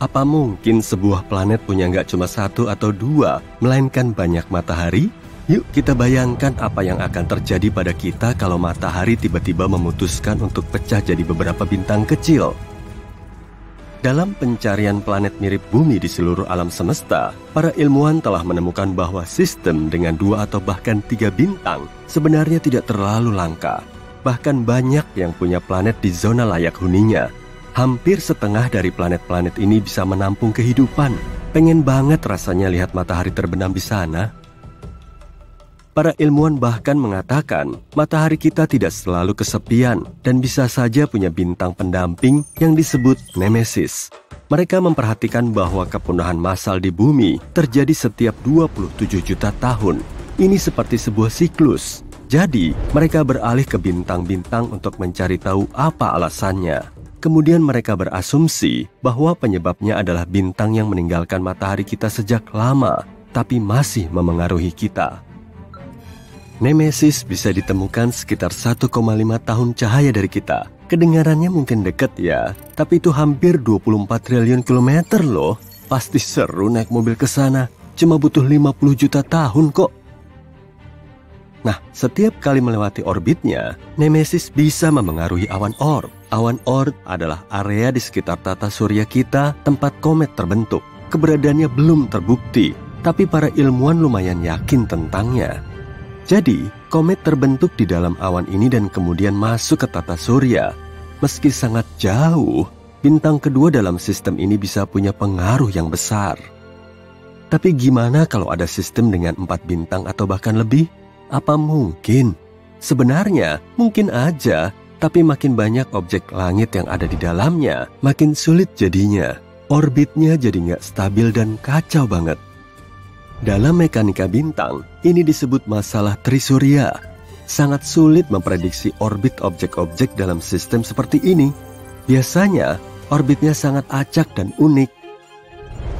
Apa mungkin sebuah planet punya nggak cuma satu atau dua, melainkan banyak matahari? Yuk kita bayangkan apa yang akan terjadi pada kita kalau matahari tiba-tiba memutuskan untuk pecah jadi beberapa bintang kecil. Dalam pencarian planet mirip bumi di seluruh alam semesta, para ilmuwan telah menemukan bahwa sistem dengan 2 atau bahkan 3 bintang sebenarnya tidak terlalu langka. Bahkan banyak yang punya planet di zona layak huninya. Hampir setengah dari planet-planet ini bisa menampung kehidupan. Pengen banget rasanya lihat matahari terbenam di sana. Para ilmuwan bahkan mengatakan matahari kita tidak selalu kesepian dan bisa saja punya bintang pendamping yang disebut Nemesis. Mereka memperhatikan bahwa kepunahan massal di bumi terjadi setiap 27 juta tahun. Ini seperti sebuah siklus. Jadi, mereka beralih ke bintang-bintang untuk mencari tahu apa alasannya. Kemudian mereka berasumsi bahwa penyebabnya adalah bintang yang meninggalkan matahari kita sejak lama, tapi masih memengaruhi kita. Nemesis bisa ditemukan sekitar 1,5 tahun cahaya dari kita. Kedengarannya mungkin dekat ya, tapi itu hampir 24 triliun kilometer loh. Pasti seru naik mobil ke sana, cuma butuh 50 juta tahun kok. Nah, setiap kali melewati orbitnya, Nemesis bisa memengaruhi awan Oort. Awan Oort adalah area di sekitar tata surya kita tempat komet terbentuk. Keberadaannya belum terbukti, tapi para ilmuwan lumayan yakin tentangnya. Jadi, komet terbentuk di dalam awan ini dan kemudian masuk ke tata surya. Meski sangat jauh, bintang kedua dalam sistem ini bisa punya pengaruh yang besar. Tapi gimana kalau ada sistem dengan 4 bintang atau bahkan lebih? Apa mungkin? Sebenarnya, mungkin aja, tapi makin banyak objek langit yang ada di dalamnya, makin sulit jadinya. Orbitnya jadi nggak stabil dan kacau banget. Dalam mekanika bintang, ini disebut masalah trisurya. Sangat sulit memprediksi orbit objek-objek dalam sistem seperti ini. Biasanya, orbitnya sangat acak dan unik.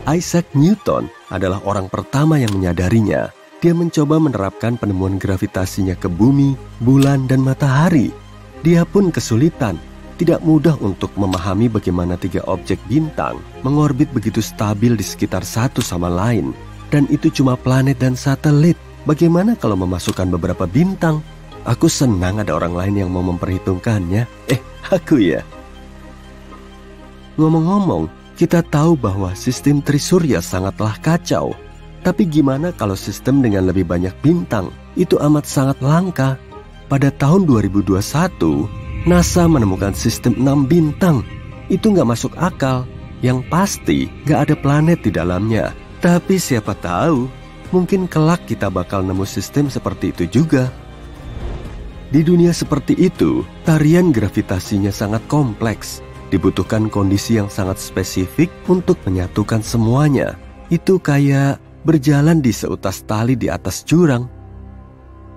Isaac Newton adalah orang pertama yang menyadarinya. Dia mencoba menerapkan penemuan gravitasinya ke bumi, bulan, dan matahari. Dia pun kesulitan. Tidak mudah untuk memahami bagaimana 3 objek bintang mengorbit begitu stabil di sekitar satu sama lain. Dan itu cuma planet dan satelit. Bagaimana kalau memasukkan beberapa bintang? Aku senang ada orang lain yang mau memperhitungkannya. Aku ya. Ngomong-ngomong, kita tahu bahwa sistem trisurya sangatlah kacau. Tapi gimana kalau sistem dengan lebih banyak bintang? Itu amat sangat langka. Pada tahun 2021, NASA menemukan sistem 6 bintang. Itu nggak masuk akal. Yang pasti nggak ada planet di dalamnya. Tapi siapa tahu, mungkin kelak kita bakal nemu sistem seperti itu juga. Di dunia seperti itu, tarian gravitasinya sangat kompleks. Dibutuhkan kondisi yang sangat spesifik untuk menyatukan semuanya. Itu kayak berjalan di seutas tali di atas jurang.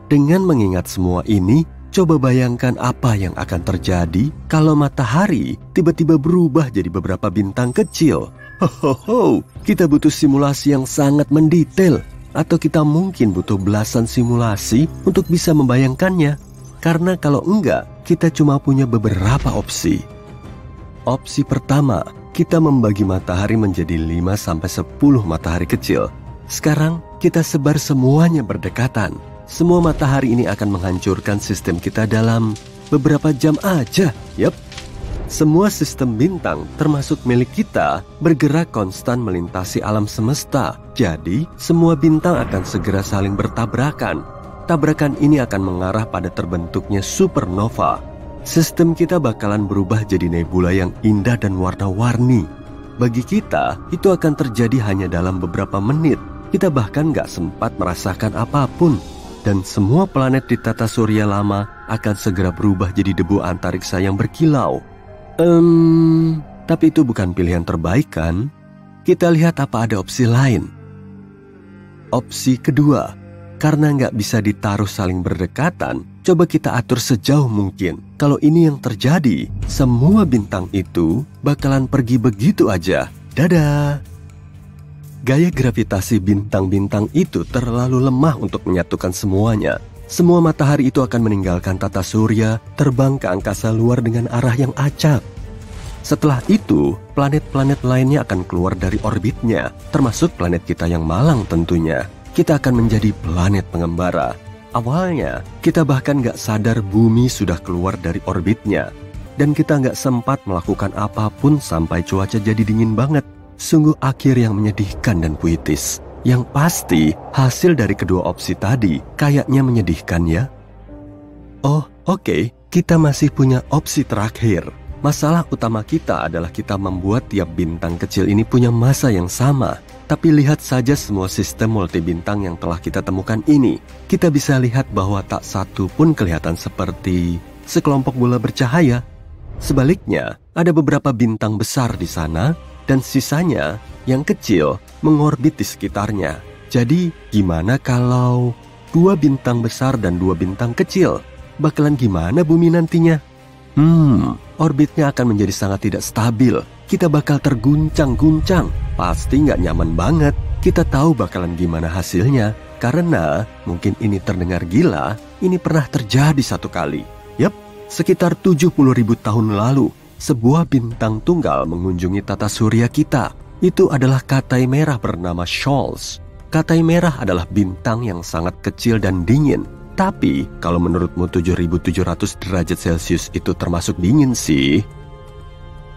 Dengan mengingat semua ini, coba bayangkan apa yang akan terjadi kalau matahari tiba-tiba berubah jadi beberapa bintang kecil. Kita butuh simulasi yang sangat mendetail, atau kita mungkin butuh belasan simulasi untuk bisa membayangkannya. Karena kalau enggak, kita cuma punya beberapa opsi. Opsi pertama, kita membagi matahari menjadi 5-10 matahari kecil. Sekarang, kita sebar semuanya berdekatan. Semua matahari ini akan menghancurkan sistem kita dalam beberapa jam aja. Yup. Semua sistem bintang, termasuk milik kita, bergerak konstan melintasi alam semesta. Jadi, semua bintang akan segera saling bertabrakan. Tabrakan ini akan mengarah pada terbentuknya supernova. Sistem kita bakalan berubah jadi nebula yang indah dan warna-warni. Bagi kita, itu akan terjadi hanya dalam beberapa menit. Kita bahkan nggak sempat merasakan apapun. Dan semua planet di tata surya lama akan segera berubah jadi debu antariksa yang berkilau. Tapi itu bukan pilihan terbaik kan? Kita lihat apa ada opsi lain. Opsi kedua, karena nggak bisa ditaruh saling berdekatan, coba kita atur sejauh mungkin. Kalau ini yang terjadi, semua bintang itu bakalan pergi begitu aja. Dadah! Gaya gravitasi bintang-bintang itu terlalu lemah untuk menyatukan semuanya. Semua matahari itu akan meninggalkan tata surya, terbang ke angkasa luar dengan arah yang acak. Setelah itu, planet-planet lainnya akan keluar dari orbitnya, termasuk planet kita yang malang tentunya. Kita akan menjadi planet pengembara. Awalnya, kita bahkan nggak sadar bumi sudah keluar dari orbitnya. Dan kita nggak sempat melakukan apapun sampai cuaca jadi dingin banget. Sungguh akhir yang menyedihkan dan puitis. Yang pasti, hasil dari kedua opsi tadi kayaknya menyedihkan ya. Oh, oke, kita masih punya opsi terakhir. Masalah utama kita adalah kita membuat tiap bintang kecil ini punya massa yang sama. Tapi lihat saja semua sistem multibintang yang telah kita temukan ini. Kita bisa lihat bahwa tak satu pun kelihatan seperti sekelompok bola bercahaya. Sebaliknya, ada beberapa bintang besar di sana, dan sisanya yang kecil mengorbit di sekitarnya. Jadi, gimana kalau 2 bintang besar dan 2 bintang kecil? Bakalan gimana bumi nantinya? Orbitnya akan menjadi sangat tidak stabil. Kita bakal terguncang-guncang. Pasti nggak nyaman banget. Kita tahu bakalan gimana hasilnya. Karena mungkin ini terdengar gila, ini pernah terjadi satu kali. Yap, sekitar 70.000 tahun lalu, sebuah bintang tunggal mengunjungi tata surya kita. Itu adalah Katai Merah bernama Scholz. Katai Merah adalah bintang yang sangat kecil dan dingin. Tapi, kalau menurutmu 7.700 derajat Celcius itu termasuk dingin sih.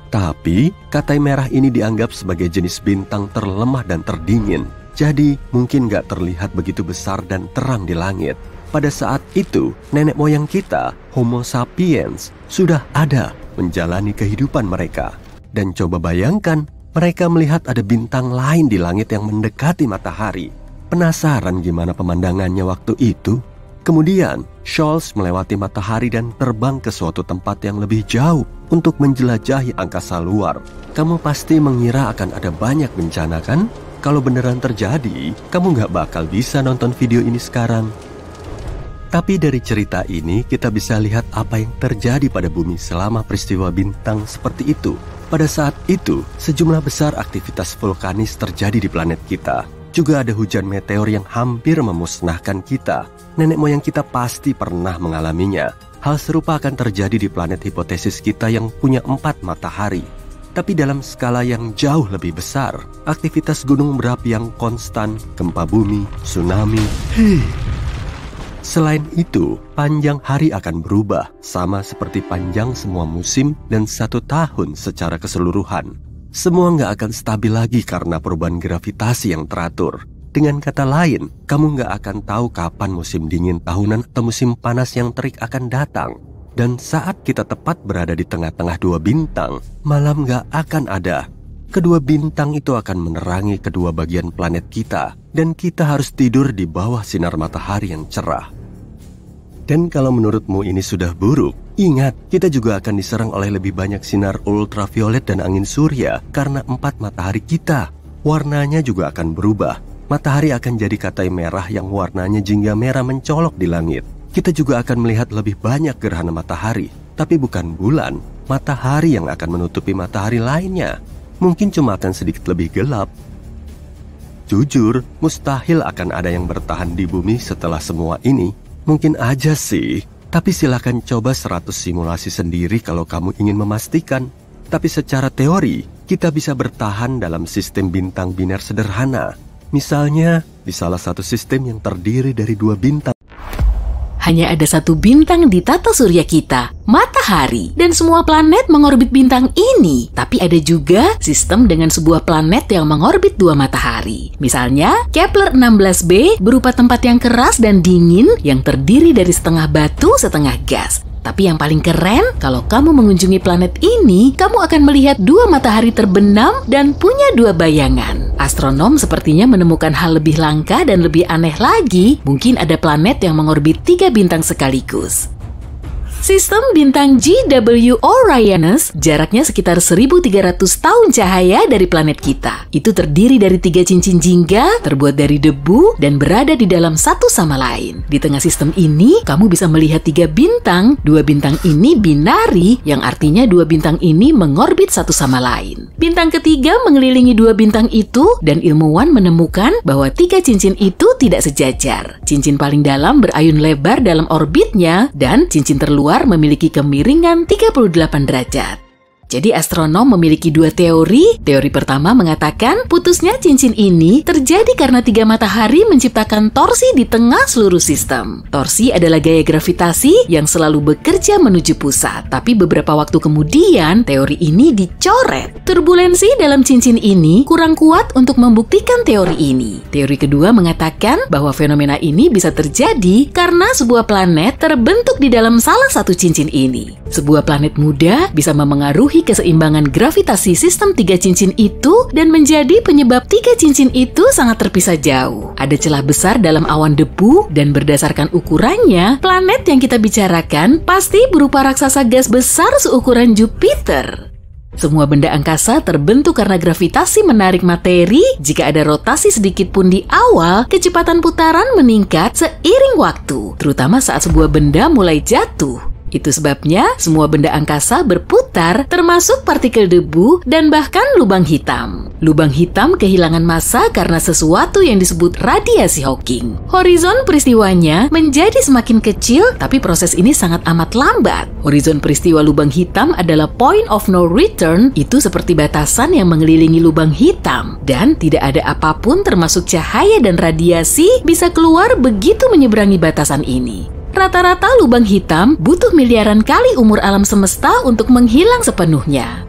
Tapi, Katai Merah ini dianggap sebagai jenis bintang terlemah dan terdingin. Jadi, mungkin gak terlihat begitu besar dan terang di langit. Pada saat itu, nenek moyang kita, Homo sapiens, sudah ada menjalani kehidupan mereka. Dan coba bayangkan, mereka melihat ada bintang lain di langit yang mendekati matahari. Penasaran gimana pemandangannya waktu itu? Kemudian, Scholz melewati matahari dan terbang ke suatu tempat yang lebih jauh untuk menjelajahi angkasa luar. Kamu pasti mengira akan ada banyak bencana kan? Kalau beneran terjadi, kamu nggak bakal bisa nonton video ini sekarang. Tapi dari cerita ini, kita bisa lihat apa yang terjadi pada bumi selama peristiwa bintang seperti itu. Pada saat itu, sejumlah besar aktivitas vulkanis terjadi di planet kita. Juga ada hujan meteor yang hampir memusnahkan kita. Nenek moyang kita pasti pernah mengalaminya. Hal serupa akan terjadi di planet hipotesis kita yang punya 4 matahari. Tapi dalam skala yang jauh lebih besar, aktivitas gunung berapi yang konstan, gempa bumi, tsunami. Selain itu, panjang hari akan berubah, sama seperti panjang semua musim dan 1 tahun secara keseluruhan. Semua nggak akan stabil lagi karena perubahan gravitasi yang teratur. Dengan kata lain, kamu nggak akan tahu kapan musim dingin tahunan atau musim panas yang terik akan datang. Dan saat kita tepat berada di tengah-tengah 2 bintang, malam nggak akan ada. Kedua bintang itu akan menerangi kedua bagian planet kita, dan kita harus tidur di bawah sinar matahari yang cerah. Dan kalau menurutmu ini sudah buruk, ingat, kita juga akan diserang oleh lebih banyak sinar ultraviolet dan angin surya karena 4 matahari kita. Warnanya juga akan berubah. Matahari akan jadi katai merah yang warnanya jingga merah mencolok di langit. Kita juga akan melihat lebih banyak gerhana matahari, tapi bukan bulan. Matahari yang akan menutupi matahari lainnya. Mungkin cuma akan sedikit lebih gelap. Jujur, mustahil akan ada yang bertahan di bumi setelah semua ini. Mungkin aja sih, tapi silakan coba 100 simulasi sendiri kalau kamu ingin memastikan. Tapi secara teori, kita bisa bertahan dalam sistem bintang biner sederhana. Misalnya, di salah satu sistem yang terdiri dari 2 bintang. Hanya ada 1 bintang di tata surya kita, matahari, dan semua planet mengorbit bintang ini. Tapi ada juga sistem dengan sebuah planet yang mengorbit 2 matahari. Misalnya, Kepler 16b berupa tempat yang keras dan dingin yang terdiri dari setengah batu, setengah gas. Tapi yang paling keren, kalau kamu mengunjungi planet ini, kamu akan melihat 2 matahari terbenam dan punya 2 bayangan. Astronom sepertinya menemukan hal lebih langka dan lebih aneh lagi. Mungkin ada planet yang mengorbit 3 bintang sekaligus. Sistem bintang JW Orionis jaraknya sekitar 1.300 tahun cahaya dari planet kita. Itu terdiri dari 3 cincin jingga, terbuat dari debu, dan berada di dalam satu sama lain. Di tengah sistem ini, kamu bisa melihat 3 bintang. 2 bintang ini binari, yang artinya 2 bintang ini mengorbit satu sama lain. Bintang ketiga mengelilingi 2 bintang itu, dan ilmuwan menemukan bahwa 3 cincin itu tidak sejajar. Cincin paling dalam berayun lebar dalam orbitnya, dan cincin terluar memiliki kemiringan 38 derajat. Jadi astronom memiliki dua teori. Teori pertama mengatakan putusnya cincin ini terjadi karena 3 matahari menciptakan torsi di tengah seluruh sistem. Torsi adalah gaya gravitasi yang selalu bekerja menuju pusat. Tapi beberapa waktu kemudian, teori ini dicoret. Turbulensi dalam cincin ini kurang kuat untuk membuktikan teori ini. Teori kedua mengatakan bahwa fenomena ini bisa terjadi karena sebuah planet terbentuk di dalam salah satu cincin ini. Sebuah planet muda bisa memengaruhi keseimbangan gravitasi sistem 3 cincin itu dan menjadi penyebab 3 cincin itu sangat terpisah jauh. Ada celah besar dalam awan debu dan berdasarkan ukurannya, planet yang kita bicarakan pasti berupa raksasa gas besar seukuran Jupiter. Semua benda angkasa terbentuk karena gravitasi menarik materi. Jika ada rotasi sedikit pun di awal, kecepatan putaran meningkat seiring waktu, terutama saat sebuah benda mulai jatuh. Itu sebabnya semua benda angkasa berputar, termasuk partikel debu dan bahkan lubang hitam. Lubang hitam kehilangan massa karena sesuatu yang disebut radiasi Hawking. Horizon peristiwanya menjadi semakin kecil, tapi proses ini sangat amat lambat. Horizon peristiwa lubang hitam adalah point of no return, itu seperti batasan yang mengelilingi lubang hitam. Dan tidak ada apapun termasuk cahaya dan radiasi bisa keluar begitu menyeberangi batasan ini. Rata-rata lubang hitam butuh miliaran kali umur alam semesta untuk menghilang sepenuhnya.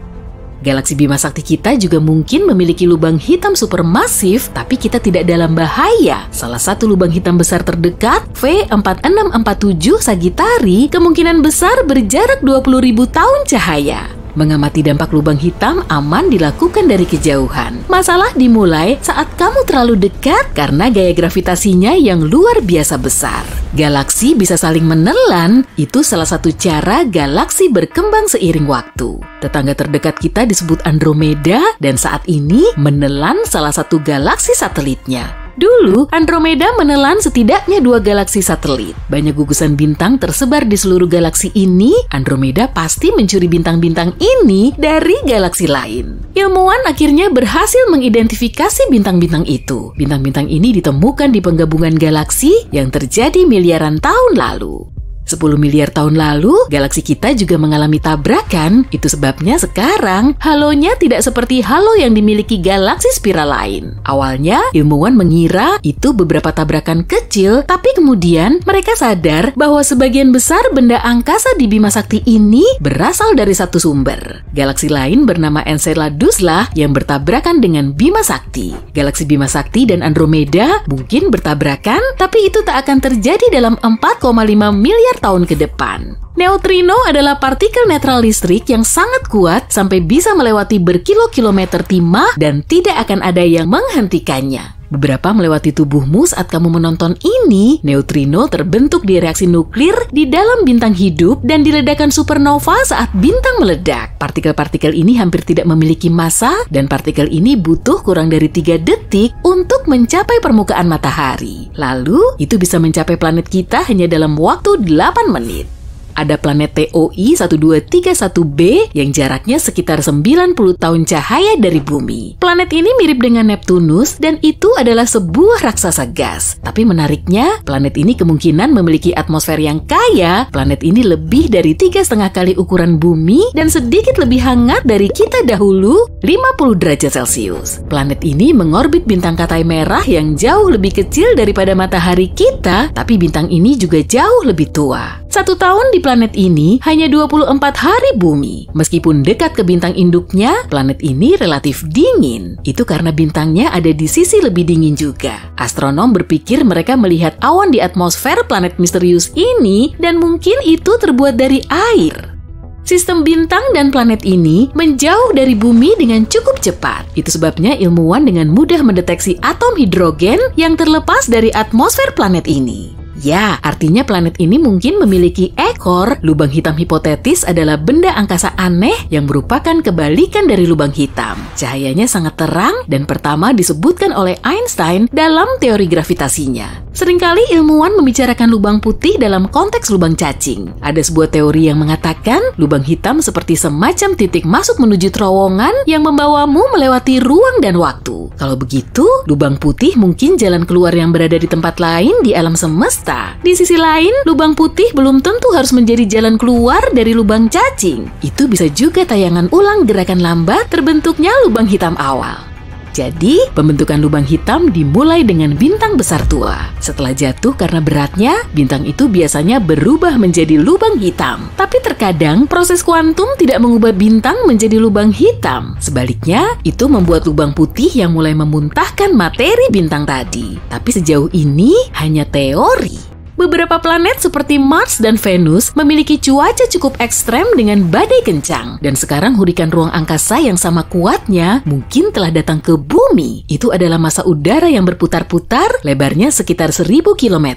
Galaksi Bima Sakti kita juga mungkin memiliki lubang hitam supermasif, tapi kita tidak dalam bahaya. Salah satu lubang hitam besar terdekat, V4647 Sagittari, kemungkinan besar berjarak 20.000 tahun cahaya. Mengamati dampak lubang hitam aman dilakukan dari kejauhan. Masalah dimulai saat kamu terlalu dekat karena gaya gravitasinya yang luar biasa besar. Galaksi bisa saling menelan, itu salah satu cara galaksi berkembang seiring waktu. Tetangga terdekat kita disebut Andromeda dan saat ini menelan salah satu galaksi satelitnya. Dulu, Andromeda menelan setidaknya 2 galaksi satelit. Banyak gugusan bintang tersebar di seluruh galaksi ini. Andromeda pasti mencuri bintang-bintang ini dari galaksi lain. Ilmuwan akhirnya berhasil mengidentifikasi bintang-bintang itu. Bintang-bintang ini ditemukan di penggabungan galaksi yang terjadi miliaran tahun lalu. 10 miliar tahun lalu, galaksi kita juga mengalami tabrakan. Itu sebabnya sekarang halonya tidak seperti halo yang dimiliki galaksi spiral lain. Awalnya, ilmuwan mengira itu beberapa tabrakan kecil, tapi kemudian mereka sadar bahwa sebagian besar benda angkasa di Bima Sakti ini berasal dari satu sumber. Galaksi lain bernama Enceladus lah yang bertabrakan dengan Bima Sakti. Galaksi Bima Sakti dan Andromeda mungkin bertabrakan, tapi itu tak akan terjadi dalam 4,5 miliar tahun ke depan. Neutrino adalah partikel netral listrik yang sangat kuat sampai bisa melewati berkilo-kilometer timah dan tidak akan ada yang menghentikannya. Beberapa melewati tubuhmu saat kamu menonton ini. Neutrino terbentuk di reaksi nuklir di dalam bintang hidup dan di ledakan supernova saat bintang meledak. Partikel-partikel ini hampir tidak memiliki massa dan partikel ini butuh kurang dari 3 detik untuk mencapai permukaan matahari. Lalu, itu bisa mencapai planet kita hanya dalam waktu 8 menit. Ada planet TOI 1231b yang jaraknya sekitar 90 tahun cahaya dari bumi. Planet ini mirip dengan Neptunus dan itu adalah sebuah raksasa gas. Tapi menariknya, planet ini kemungkinan memiliki atmosfer yang kaya. Planet ini lebih dari 3,5 kali ukuran bumi dan sedikit lebih hangat dari kita dahulu, 50 derajat Celcius. Planet ini mengorbit bintang Katai merah yang jauh lebih kecil daripada matahari kita, tapi bintang ini juga jauh lebih tua. 1 tahun di planet ini hanya 24 hari bumi. Meskipun dekat ke bintang induknya, planet ini relatif dingin. Itu karena bintangnya ada di sisi lebih dingin juga. Astronom berpikir mereka melihat awan di atmosfer planet misterius ini dan mungkin itu terbuat dari air. Sistem bintang dan planet ini menjauh dari bumi dengan cukup cepat. Itu sebabnya ilmuwan dengan mudah mendeteksi atom hidrogen yang terlepas dari atmosfer planet ini. Ya, artinya planet ini mungkin memiliki ekor. Lubang hitam hipotetis adalah benda angkasa aneh yang merupakan kebalikan dari lubang hitam. Cahayanya sangat terang dan pertama disebutkan oleh Einstein dalam teori gravitasinya. Seringkali ilmuwan membicarakan lubang putih dalam konteks lubang cacing. Ada sebuah teori yang mengatakan lubang hitam seperti semacam titik masuk menuju terowongan yang membawamu melewati ruang dan waktu. Kalau begitu, lubang putih mungkin jalan keluar yang berada di tempat lain di alam semesta. kita. Di sisi lain, lubang putih belum tentu harus menjadi jalan keluar dari lubang cacing. Itu bisa juga tayangan ulang gerakan lambat terbentuknya lubang hitam awal. Jadi, pembentukan lubang hitam dimulai dengan bintang besar tua. Setelah jatuh karena beratnya, bintang itu biasanya berubah menjadi lubang hitam. Tapi terkadang, proses kuantum tidak mengubah bintang menjadi lubang hitam. Sebaliknya, itu membuat lubang putih yang mulai memuntahkan materi bintang tadi. Tapi sejauh ini, hanya teori. Beberapa planet seperti Mars dan Venus memiliki cuaca cukup ekstrem dengan badai kencang. Dan sekarang hurikan ruang angkasa yang sama kuatnya mungkin telah datang ke bumi. Itu adalah massa udara yang berputar-putar, lebarnya sekitar 1000 km.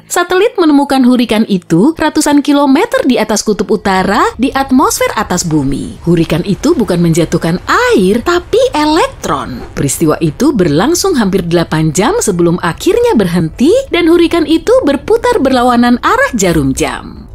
Satelit menemukan hurikan itu ratusan kilometer di atas kutub utara di atmosfer atas bumi. Hurikan itu bukan menjatuhkan air, tapi elektron. Peristiwa itu berlangsung hampir 8 jam sebelum akhirnya berhenti dan hurikan itu berputar berlawanan arah jarum jam.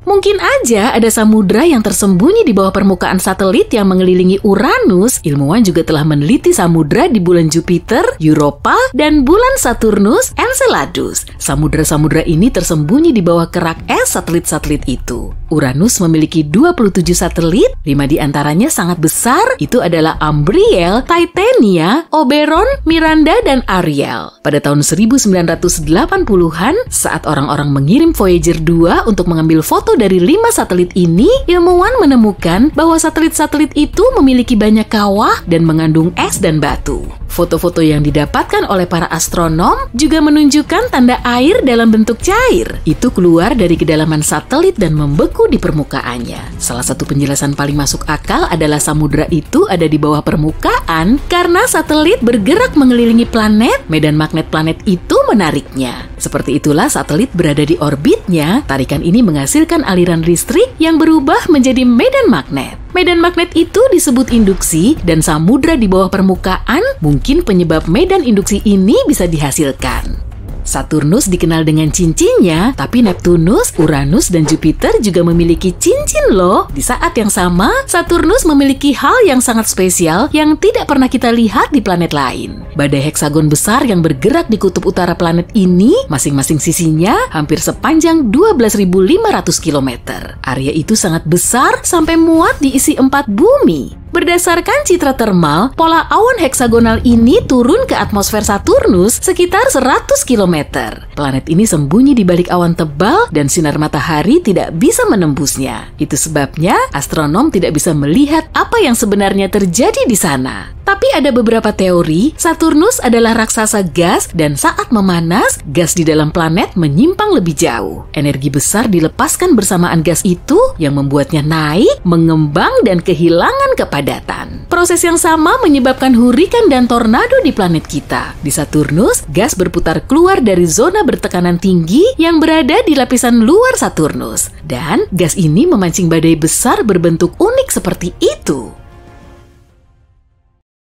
Mungkin aja ada samudra yang tersembunyi di bawah permukaan satelit yang mengelilingi Uranus. Ilmuwan juga telah meneliti samudra di bulan Jupiter, Europa, dan bulan Saturnus, Enceladus. Samudra-samudra ini tersembunyi di bawah kerak es satelit-satelit itu. Uranus memiliki 27 satelit, 5 di antaranya sangat besar, itu adalah Umbriel, Titania, Oberon, Miranda, dan Ariel. Pada tahun 1980-an, saat orang-orang mengirim Voyager 2 untuk mengambil foto dari 5 satelit ini, ilmuwan menemukan bahwa satelit-satelit itu memiliki banyak kawah dan mengandung es dan batu. Foto-foto yang didapatkan oleh para astronom juga menunjukkan tanda air dalam bentuk cair. Itu keluar dari kedalaman satelit dan membeku di permukaannya. Salah satu penjelasan paling masuk akal adalah samudra itu ada di bawah permukaan karena satelit bergerak mengelilingi planet, medan magnet planet itu menariknya. Seperti itulah satelit berada di orbitnya, tarikan ini menghasilkan aliran listrik yang berubah menjadi medan magnet. Medan magnet itu disebut induksi dan samudra di bawah permukaan mungkin penyebab medan induksi ini bisa dihasilkan. Saturnus dikenal dengan cincinnya, tapi Neptunus, Uranus, dan Jupiter juga memiliki cincin loh. Di saat yang sama, Saturnus memiliki hal yang sangat spesial yang tidak pernah kita lihat di planet lain. Badai heksagon besar yang bergerak di kutub utara planet ini, masing-masing sisinya hampir sepanjang 12.500 km. Area itu sangat besar sampai muat diisi 4 bumi. Berdasarkan citra termal, pola awan heksagonal ini turun ke atmosfer Saturnus sekitar 100 km. Planet ini sembunyi di balik awan tebal dan sinar matahari tidak bisa menembusnya. Itu sebabnya astronom tidak bisa melihat apa yang sebenarnya terjadi di sana. Tapi ada beberapa teori, Saturnus adalah raksasa gas dan saat memanas, gas di dalam planet menyimpang lebih jauh. Energi besar dilepaskan bersamaan gas itu yang membuatnya naik, mengembang, dan kehilangan kepadatan. Proses yang sama menyebabkan hurikan dan tornado di planet kita. Di Saturnus, gas berputar keluar dari zona bertekanan tinggi yang berada di lapisan luar Saturnus. Dan gas ini memancing badai besar berbentuk unik seperti itu.